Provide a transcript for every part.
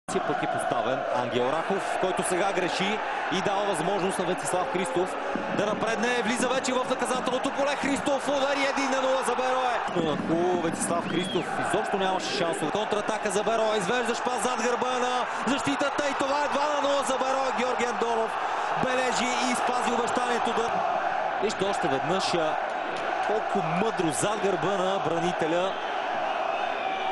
Пък е поставен Ангел Рахов, който сега греши и дава възможност на Венцислав Христов да напредне. Влиза вече в наказателното поле. Христов удари 1-0 за Берое. Хубаво, Венцислав Христов изобщо нямаше шанс. Контратака за Берое. Извеждаш пас зад гърба на защитата и това е 2-0 за Берое. Георги Андонов бележи и спази обещанието да... Вижте още веднъж колко мъдро зад гърба на бранителя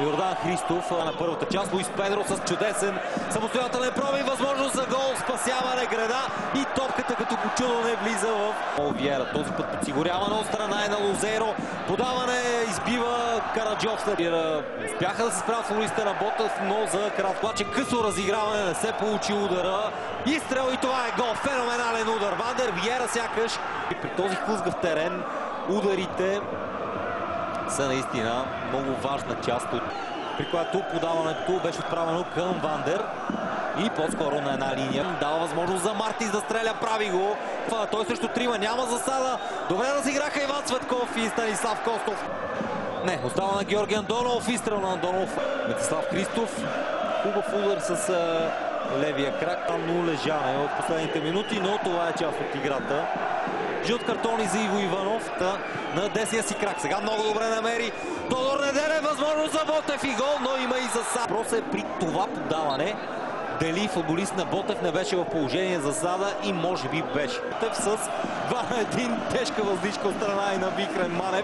Йордан Христов на първата част. Луис Педро с чудесен самостоятелен пробив, възможност за гол, спасяване града и топката като по чудо не влиза в Виера. Този път подсигуряване от страна е на Лозейро. Подаване избива Караджов. Успяха да се справят футболистите на Ботев, но за Каратклаче късо разиграване, не се получи удара. Изстрел и това е гол. Феноменален удар. Вандер Виера сякаш. И при този хлъзгав терен ударите са наистина много важна част, при която подаването беше отправено към Вандер и по-скоро на една линия. Дава възможност за Мартис да стреля, прави го. Той също трима, няма засада. Добре разиграха Иван Цветков и Станислав Костов. Не, остава на Георги Андонов, изстрел на Андонов. Венцислав Христов, хубав удар с левия крак, но лежане от последните минути, но това е част от играта. Жълт картон и за Иво Иванов на десния си крак. Сега много добре намери Тодор Неделев, възможност за Ботев и гол, но има и засада. Въпросът е при това подаване дали футболист на Ботев не беше в положение засада и може би беше. Ботев с 2-1, тежка въздишка от страна и на Викрен Манев.